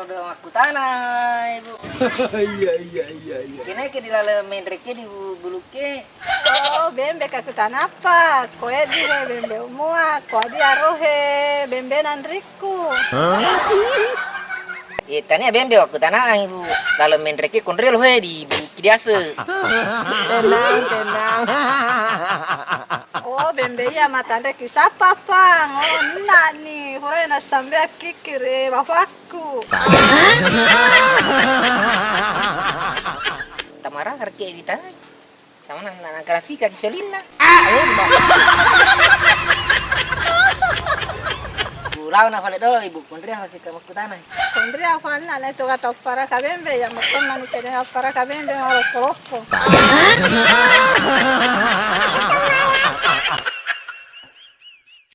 udah aku tanah ibu. Iya. Kini di dalam main reki di buluke. Oh, bembe kaku tanapa. Koe di bembe umua. Koe di arohe bembe nandriku. Tanya bembe aku tanah ibu. Dalam main reki konrel he di buluke biasa. Tenang. Oh, bembe ya matanda kisapa pang. Oh, nak nih. Hore na sambe akikire bapakku. Tamara reki di tanah. Sama nang kerasi kaki solina. Pulau na fale dolo ibu konrel masih kamu ke tanah. Kondri afan na itu kata para kabembe ya makon mani kene para kabembe halo koloko.